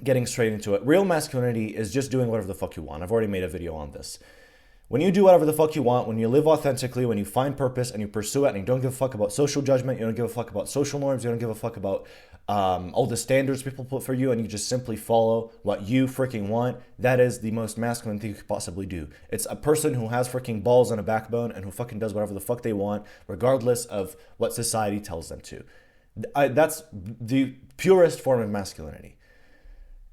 getting straight into it, real masculinity is just doing whatever the fuck you want. I've already made a video on this. When you do whatever the fuck you want, when you live authentically, when you find purpose and you pursue it, and you don't give a fuck about social judgment, you don't give a fuck about social norms, you don't give a fuck about all the standards people put for you, and you just simply follow what you freaking want, that is the most masculine thing you could possibly do. It's a person who has freaking balls and a backbone and who fucking does whatever the fuck they want, regardless of what society tells them to. That's the purest form of masculinity.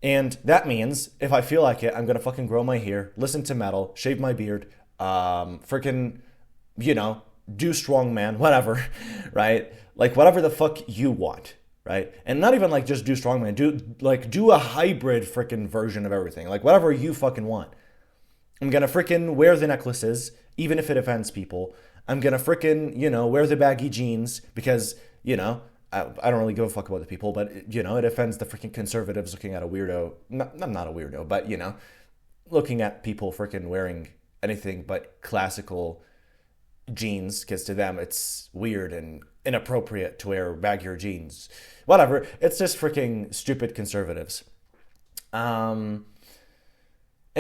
And that means if I feel like it, I'm gonna fucking grow my hair, listen to metal, shave my beard, freaking, do strongman, whatever, right? Like whatever the fuck you want, right? And not even like just do strongman, do a hybrid freaking version of everything, like whatever you fucking want. I'm gonna freaking wear the necklaces, even if it offends people. I'm gonna freaking, wear the baggy jeans because, I don't really give a fuck about the people, but, it offends the freaking conservatives looking at a weirdo. I'm not a weirdo, but, looking at people freaking wearing anything but classical jeans, because to them it's weird and inappropriate to wear baggier jeans. Whatever. It's just freaking stupid conservatives. And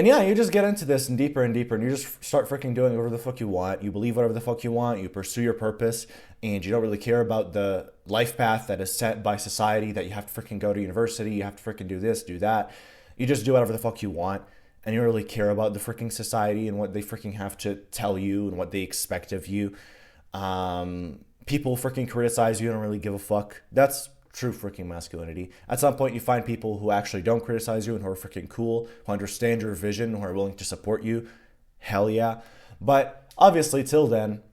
yeah, you just get into this and deeper, and you just start freaking doing whatever the fuck you want. You believe whatever the fuck you want. You pursue your purpose, and you don't really care about the life path that is set by society, that you have to freaking go to university, you have to freaking do this, do that. You just do whatever the fuck you want, and you don't really care about the freaking society and what they freaking have to tell you and what they expect of you. People freaking criticize you, don't really give a fuck. That's true freaking masculinity. At some point, you find people who actually don't criticize you and who are freaking cool, who understand your vision, who are willing to support you. Hell yeah. But obviously, till then,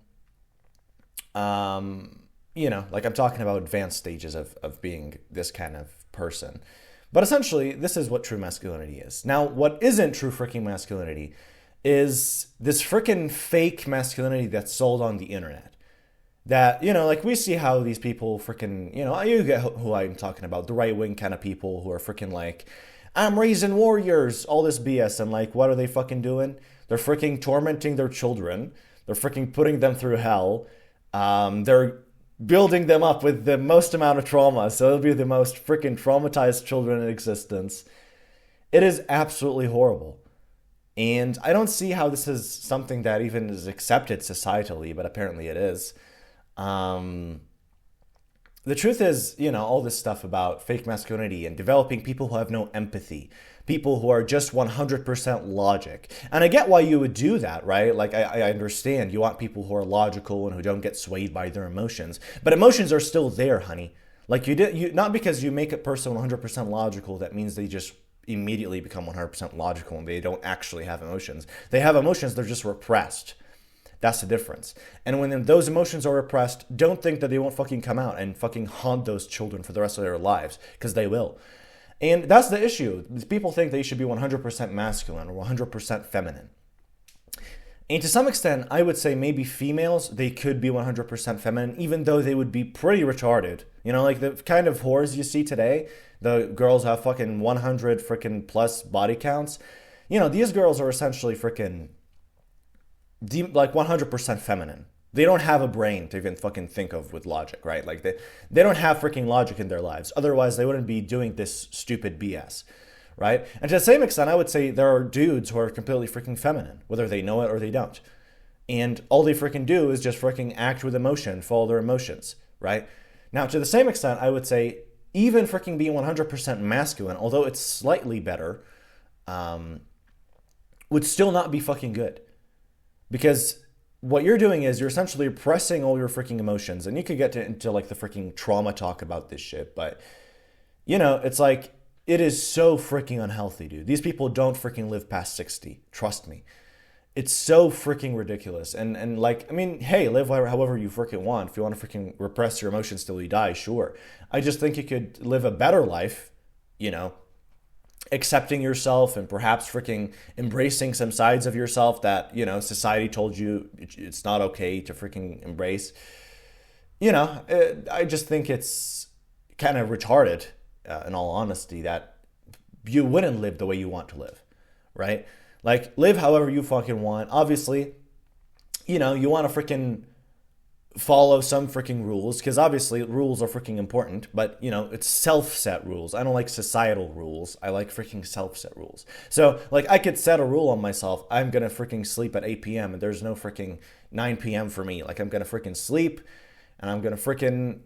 like I'm talking about advanced stages of being this kind of person. But essentially, this is what true masculinity is. Now, what isn't true freaking masculinity is this freaking fake masculinity that's sold on the internet. That, like we see how these people freaking, you get who I'm talking about, the right-wing kind of people who are freaking like, I'm raising warriors, all this BS. And like, what are they fucking doing? They're freaking tormenting their children. They're freaking putting them through hell. They're building them up with the most amount of trauma. So they'll be the most freaking traumatized children in existence. It is absolutely horrible. And I don't see how this is something that even is accepted societally, but apparently it is. The truth is, all this stuff about fake masculinity and developing people who have no empathy, people who are just 100% logic. And I get why you would do that, right? Like, I understand you want people who are logical and who don't get swayed by their emotions, but emotions are still there, honey. Like not because you make a person 100% logical, that means they just immediately become 100% logical and they don't actually have emotions. They have emotions, they're just repressed. That's the difference. And when those emotions are repressed, don't think that they won't fucking come out and fucking haunt those children for the rest of their lives, because they will. And that's the issue. People think they should be 100% masculine or 100% feminine. And to some extent, I would say maybe females, they could be 100% feminine, even though they would be pretty retarded. Like the kind of whores you see today, the girls have fucking 100 freaking plus body counts. These girls are essentially freaking like 100% feminine. They don't have a brain to even fucking think of with logic, right? Like they don't have freaking logic in their lives. Otherwise, they wouldn't be doing this stupid BS, right? And to the same extent, I would say there are dudes who are completely freaking feminine, whether they know it or they don't. And all they freaking do is just freaking act with emotion, follow their emotions, right? Now, to the same extent, I would say even freaking being 100% masculine, although it's slightly better, would still not be fucking good. Because what you're doing is you're essentially repressing all your freaking emotions. And you could get into like the freaking trauma talk about this shit. But, it's like, it is so freaking unhealthy, dude. These people don't freaking live past 60. Trust me. It's so freaking ridiculous. And like, I mean, hey, live however you freaking want. If you want to freaking repress your emotions till you die, sure. I just think you could live a better life, accepting yourself and perhaps freaking embracing some sides of yourself that, society told you it's not okay to freaking embrace. I just think it's kind of retarded, in all honesty, that you wouldn't live the way you want to live, right? Like, live however you fucking want. Obviously, you want to freaking follow some freaking rules, because obviously rules are freaking important, but it's self-set rules. I don't like societal rules. I like freaking self-set rules. So like I could set a rule on myself. I'm gonna freaking sleep at 8 p.m. and there's no freaking 9 p.m. for me. Like I'm gonna freaking sleep and I'm gonna freaking,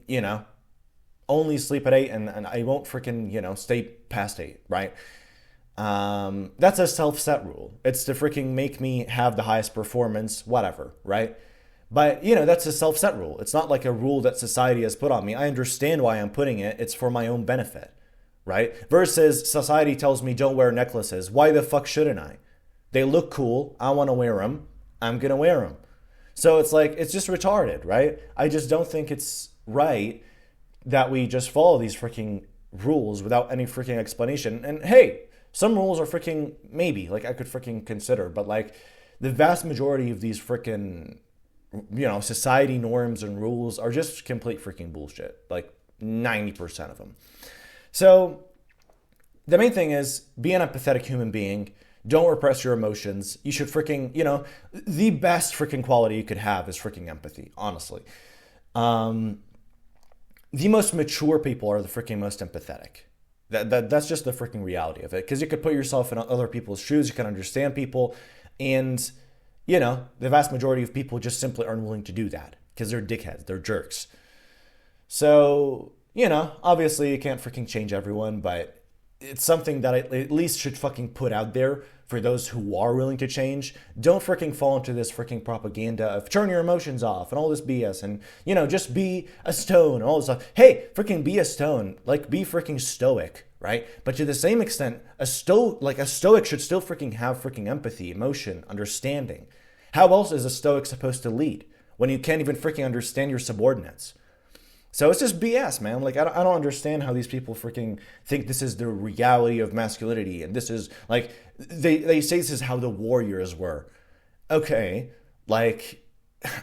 only sleep at 8 and I won't freaking, stay past 8, right? That's a self-set rule. It's to freaking make me have the highest performance, whatever, right? But, that's a self-set rule. It's not like a rule that society has put on me. I understand why I'm putting it. It's for my own benefit, right? Versus society tells me don't wear necklaces. Why the fuck shouldn't I? They look cool. I want to wear them. I'm going to wear them. So it's like, it's just retarded, right? I just don't think it's right that we just follow these freaking rules without any freaking explanation. And hey, some rules are freaking maybe, like I could freaking consider, but like the vast majority of these freaking society norms and rules are just complete freaking bullshit. Like 90% of them. So the main thing is be an empathetic human being. Don't repress your emotions. You should freaking, the best freaking quality you could have is freaking empathy, honestly. The most mature people are the freaking most empathetic. That's just the freaking reality of it. Because you could put yourself in other people's shoes. You can understand people. And the vast majority of people just simply aren't willing to do that because they're dickheads, they're jerks. So, obviously you can't freaking change everyone, but it's something that I at least should fucking put out there for those who are willing to change. Don't freaking fall into this freaking propaganda of turn your emotions off and all this BS and, just be a stone and all this stuff. Hey, freaking be a stone. Like, be freaking stoic, right? But to the same extent, a stoic should still freaking have freaking empathy, emotion, understanding. How else is a stoic supposed to lead when you can't even freaking understand your subordinates? So it's just BS, man. Like, I don't understand how these people freaking think this is the reality of masculinity. And this is, like, they say this is how the warriors were. Okay, like,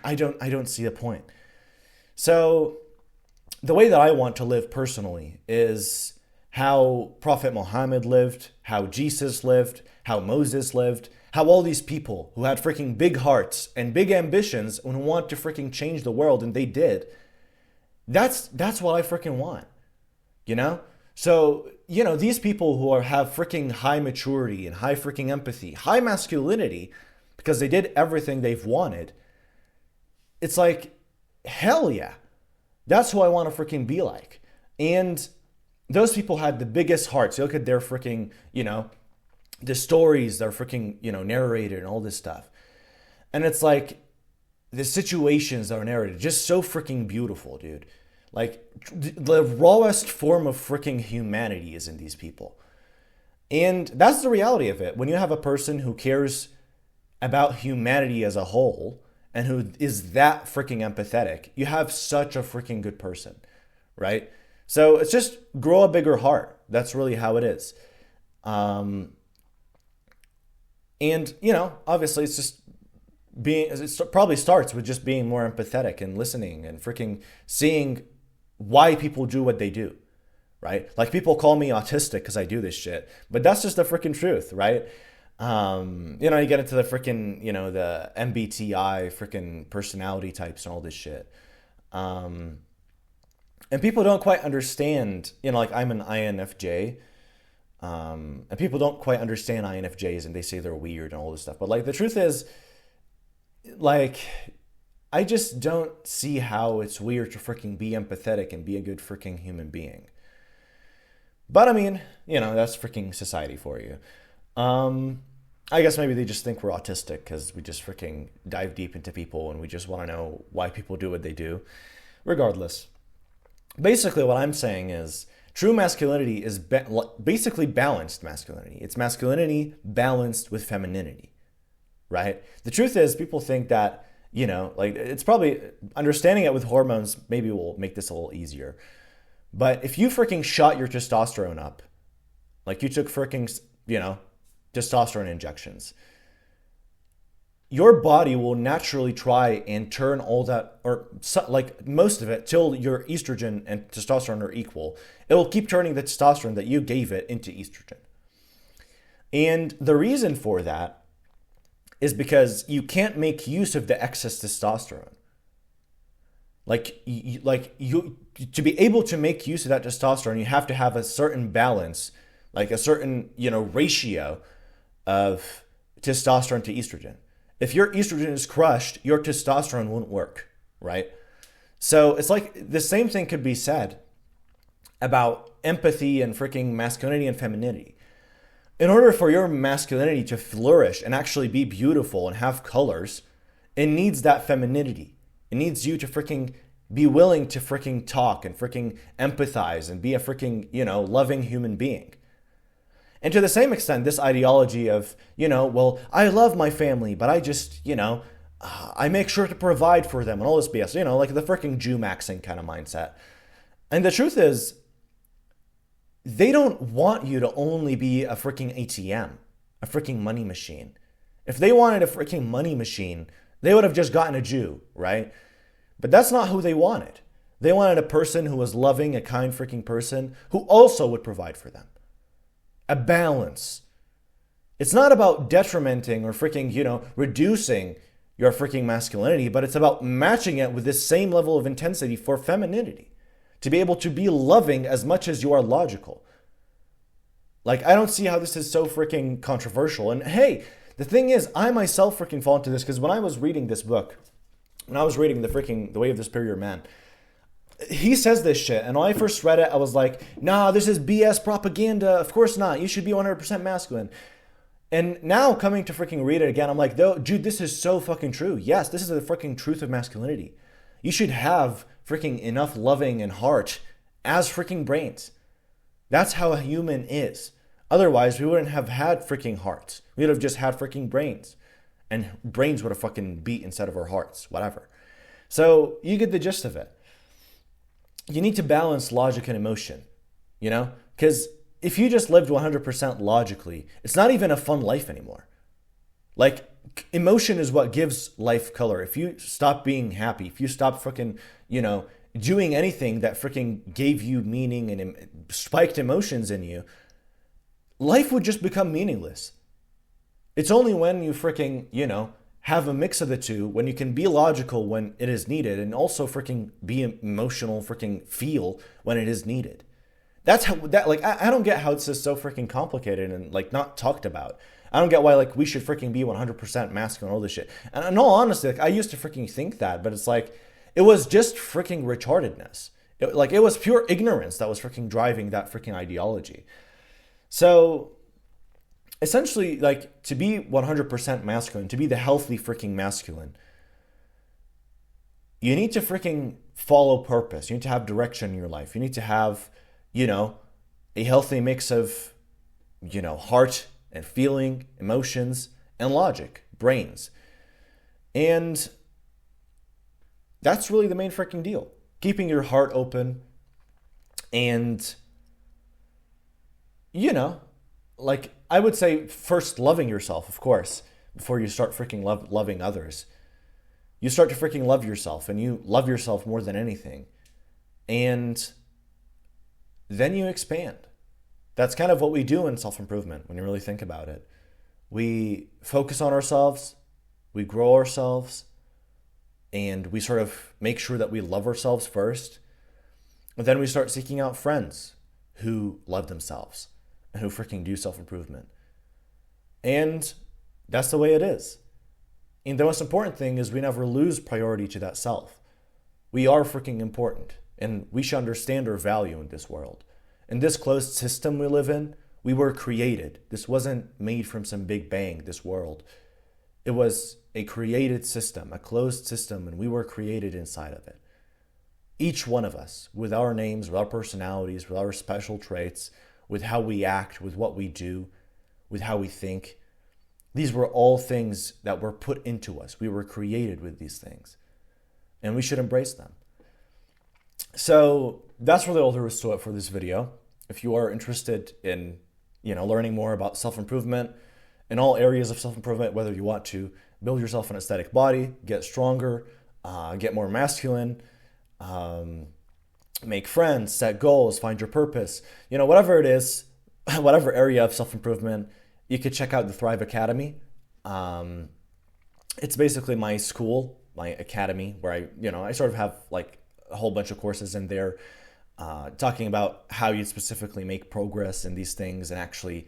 I don't see the point. So the way that I want to live personally is how Prophet Muhammad lived, how Jesus lived, how Moses lived, how all these people who had freaking big hearts and big ambitions and want to freaking change the world, and they did. That's what I freaking want, So, these people who have freaking high maturity and high freaking empathy, high masculinity, because they did everything they've wanted, it's like, hell yeah. That's who I want to freaking be like. And those people had the biggest hearts. You look at their freaking, the stories that are freaking, narrated and all this stuff. And it's like, the situations that are narrated, just so freaking beautiful, dude. Like, the rawest form of freaking humanity is in these people. And that's the reality of it. When you have a person who cares about humanity as a whole and who is that freaking empathetic, you have such a freaking good person, right? So it's just grow a bigger heart. That's really how it is. And, obviously it's just it probably starts with just being more empathetic and listening and freaking seeing why people do what they do, right? Like, people call me autistic because I do this shit, but that's just the freaking truth, right? You get into the freaking, the MBTI freaking personality types and all this shit. And people don't quite understand, like, I'm an INFJ. And people don't quite understand INFJs and they say they're weird and all this stuff. But, like, the truth is, like, I just don't see how it's weird to freaking be empathetic and be a good freaking human being. But I mean, that's freaking society for you. I guess maybe they just think we're autistic because we just freaking dive deep into people and we just want to know why people do what they do. Regardless. Basically, what I'm saying is true masculinity is basically balanced masculinity. It's masculinity balanced with femininity. Right? The truth is, people think that, like, it's probably understanding it with hormones maybe will make this a little easier. But if you freaking shot your testosterone up, like you took freaking, testosterone injections, your body will naturally try and turn all that, or like most of it, till your estrogen and testosterone are equal. It will keep turning the testosterone that you gave it into estrogen. And the reason for that is because you can't make use of the excess testosterone. You to be able to make use of that testosterone, you have to have a certain balance, like a certain, ratio of testosterone to estrogen. If your estrogen is crushed, your testosterone won't work, right? So it's like the same thing could be said about empathy and freaking masculinity and femininity. In order for your masculinity to flourish and actually be beautiful and have colors, it needs that femininity. It needs you to freaking be willing to freaking talk and freaking empathize and be a freaking, loving human being. And to the same extent, this ideology of, well, I love my family, but I just, I make sure to provide for them and all this BS, like the freaking Jew maxing kind of mindset. And the truth is, they don't want you to only be a freaking ATM, a freaking money machine. If they wanted a freaking money machine, they would have just gotten a Jew, right? But that's not who they wanted. They wanted a person who was loving, a kind freaking person who also would provide for them. A balance. It's not about detrimenting or freaking, reducing your freaking masculinity, but it's about matching it with this same level of intensity for femininity. To be able to be loving as much as you are logical. Like, I don't see how this is so freaking controversial. And hey, the thing is, I myself freaking fall into this because when I was reading this book, when I was reading The Way of the Superior Man, he says this shit. And when I first read it, I was like, nah, this is BS propaganda. Of course not. You should be 100% masculine. And now coming to freaking read it again, I'm like, dude, this is so fucking true. Yes, this is the freaking truth of masculinity. You should have freaking enough loving and heart as freaking brains. That's how a human is. Otherwise, we wouldn't have had freaking hearts. We would have just had freaking brains. And brains would have fucking beat instead of our hearts, whatever. So you get the gist of it. You need to balance logic and emotion, Because if you just lived 100% logically, it's not even a fun life anymore. Like, emotion is what gives life color. If you stop being happy, if you stop freaking, doing anything that freaking gave you meaning and spiked emotions in you, life would just become meaningless. It's only when you freaking, have a mix of the two, when you can be logical when it is needed and also freaking be emotional, freaking feel when it is needed. That's how I don't get how this is so freaking complicated and not talked about. I don't get why we should freaking be 100% masculine and all this shit. And in all honesty, I used to freaking think that, but it's it was just freaking retardedness. It was pure ignorance that was freaking driving that freaking ideology. So essentially, to be 100% masculine, to be the healthy freaking masculine, you need to freaking follow purpose. You need to have direction in your life. You need to have, a healthy mix of, heart and feeling, emotions, and logic, brains. And that's really the main freaking deal. Keeping your heart open and, I would say first loving yourself, of course, before you start freaking loving others. You start to freaking love yourself, and you love yourself more than anything. And then you expand. That's kind of what we do in self-improvement when you really think about it. We focus on ourselves, we grow ourselves, and we sort of make sure that we love ourselves first. And then we start seeking out friends who love themselves and who freaking do self-improvement. And that's the way it is. And the most important thing is we never lose priority to that self. We are freaking important, and we should understand our value in this world. In this closed system we live in, we were created. This wasn't made from some big bang, this world. It was a created system, a closed system, and we were created inside of it. Each one of us, with our names, with our personalities, with our special traits, with how we act, with what we do, with how we think. These were all things that were put into us. We were created with these things, and we should embrace them. So that's really all there is to it for this video. If you are interested in, learning more about self-improvement in all areas of self-improvement, whether you want to build yourself an aesthetic body, get stronger, get more masculine, make friends, set goals, find your purpose, whatever it is, whatever area of self-improvement, you could check out the Thrive Academy. It's basically my school my academy where I sort of have like a whole bunch of courses in there talking about how you specifically make progress in these things and actually,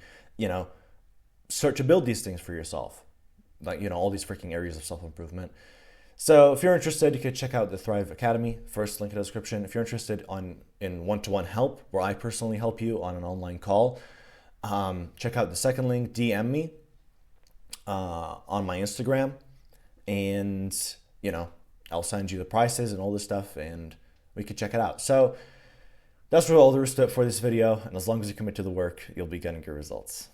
start to build these things for yourself. Like, all these freaking areas of self-improvement. So if you're interested, you could check out the Thrive Academy, first link in the description. If you're interested in one-to-one help, where I personally help you on an online call, check out the second link, DM me on my Instagram, and, I'll send you the prices and all this stuff, and we could check it out. So that's all there is to it for this video, and as long as you commit to the work, you'll be getting your results.